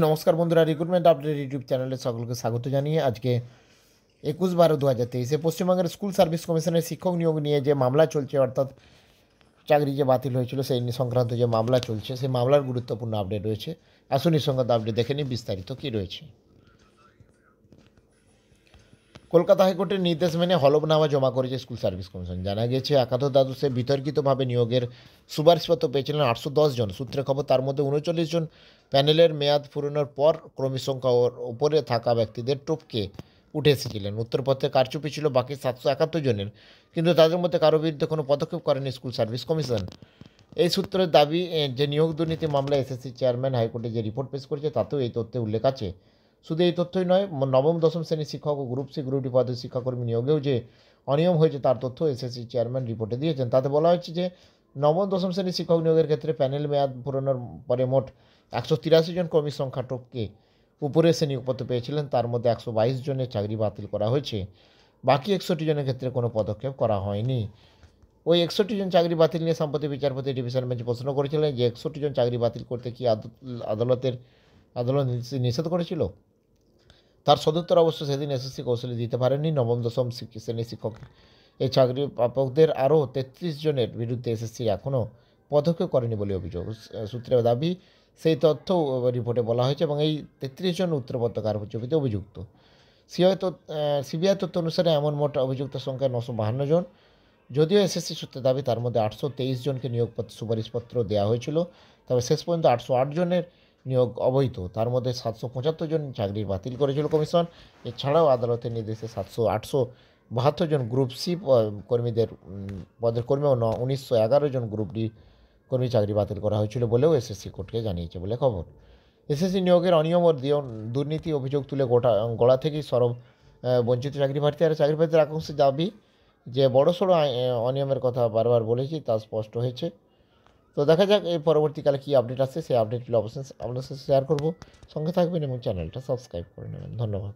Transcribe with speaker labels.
Speaker 1: নমস্কার বন্ধুরা, recruitment update YouTube চ্যানেলে সকলকে স্বাগত জানিয়ে আজকে 21/12/2023 পশ্চিমবঙ্গের স্কুল সার্ভিস কমিশনের শিক্ষক নিয়োগ নিয়ে যে মামলা চলছে, অর্থাৎ চাকরি যে বাতিল হয়েছিল সেই সংক্রান্ত যে মামলা চলছে, সেই মামলার গুরুত্বপূর্ণ আপডেট রয়েছে। আসুন এই সংক্রান্ত আপডেট দেখে নিই বিস্তারিত কী রয়েছে। কলকাতা হাইকোর্টের নির্দেশ মেনে হলফনামা জমা করেছে স্কুল সার্ভিস কমিশন। জানা গিয়েছে একাদশ দ্বাদশে বিতর্কিতভাবে নিয়োগের সুপারিশপত্র পেয়েছিলেন 810 জন। সূত্রে খবর, তার মধ্যে 39 জন প্যানেলের মেয়াদ পূরণের পর ক্রমিক সংখ্যা ওপরে থাকা ব্যক্তিদের টপকে উঠে এসেছিলেন। উত্তরপত্রে কারচুপি ছিল বাকি 771 জনের, কিন্তু তাদের মধ্যে কারো বিরুদ্ধে কোনো পদক্ষেপ করেনি স্কুল সার্ভিস কমিশন। এই সূত্রের দাবি যে নিয়োগ দুর্নীতি মামলায় এসএসসি চেয়ারম্যান হাইকোর্টে যে রিপোর্ট পেশ করেছে তাতেও এই তথ্যে উল্লেখ আছে। শুধু এই তথ্যই নয়, নবম দশম শ্রেণীর শিক্ষক ও গ্রুপ সি গ্রুপ ডি পদের শিক্ষাকর্মী নিয়োগেও যে অনিয়ম হয়েছে তার তথ্য এসএসসি চেয়ারম্যান রিপোর্টে দিয়েছেন। তাতে বলা হয়েছে যে নবম দশম শ্রেণীর শিক্ষক নিয়োগের ক্ষেত্রে প্যানেল মেয়াদ পূরণের পরে মোট 183 জন কর্মীর সংখ্যা টপকে উপরে এসে নিয়োগপত্র পেয়েছিলেন। তার মধ্যে 122 জনের চাকরি বাতিল করা হয়েছে। বাকি 61 জনের ক্ষেত্রে কোনো পদক্ষেপ করা হয়নি। ওই 61 জন চাকরি বাতিল নিয়ে সম্প্রতি বিচারপতি ডিভিশন বেঞ্চ প্রশ্ন করেছিলেন যে 61 জন চাকরি বাতিল করতে কি আদালত নিষেধ করেছিল। তার সদুত্তর অবশ্য সেদিন এসএসসি কৌশলে দিতে পারেননি নবম দশম শ্রেণীর শিক্ষক। এই চাকরি প্রাপকদের আরও 33 জনের বিরুদ্ধে এসএসসি এখনও পদক্ষেপ করেনি বলে অভিযোগ। সূত্রের দাবি, সেই তথ্য রিপোর্টে বলা হয়েছে এবং এই 33 জন উত্তরপত্র কারচুপিতে অভিযুক্ত। সিবিআই তথ্য অনুসারে এমন মোট অভিযুক্ত সংখ্যা 952 জন। যদিও এসএসসি সূত্রে দাবি তার মধ্যে 823 জনকে নিয়োগপত্র সুপারিশপত্র দেওয়া হয়েছিল, তবে শেষ পর্যন্ত 808 জনের নিয়োগ অবৈধ। তার মধ্যে 775 জন চাকরি বাতিল করেছিল কমিশন। এছাড়াও আদালতের নির্দেশে 872 জন গ্রুপ সি কর্মীদের পদের কর্মী ও 1911 জন গ্রুপ ডি কর্মী চাকরি বাতিল করা হয়েছিল বলেও এসএসসি কোর্টকে জানিয়েছে বলে খবর। এসএসসি নিয়োগের অনিয়ম ও দুর্নীতি অভিযোগ তুলে গোড়া থেকেই সরব বঞ্চিত চাকরি প্রার্থীদের আকাঙ্ক্ষী দাবি যে বড়সড় অনিয়মের কথা বারবার বলেছি তা স্পষ্ট হয়েছে। তো দেখা যাক এই পরবর্তীকালে কী আপডেট আসছে, সেই আপডেটগুলো অবশ্যই আপনার সাথে শেয়ার করব। সঙ্গে থাকবেন এবং চ্যানেলটা সাবস্ক্রাইব করে নেবেন। ধন্যবাদ।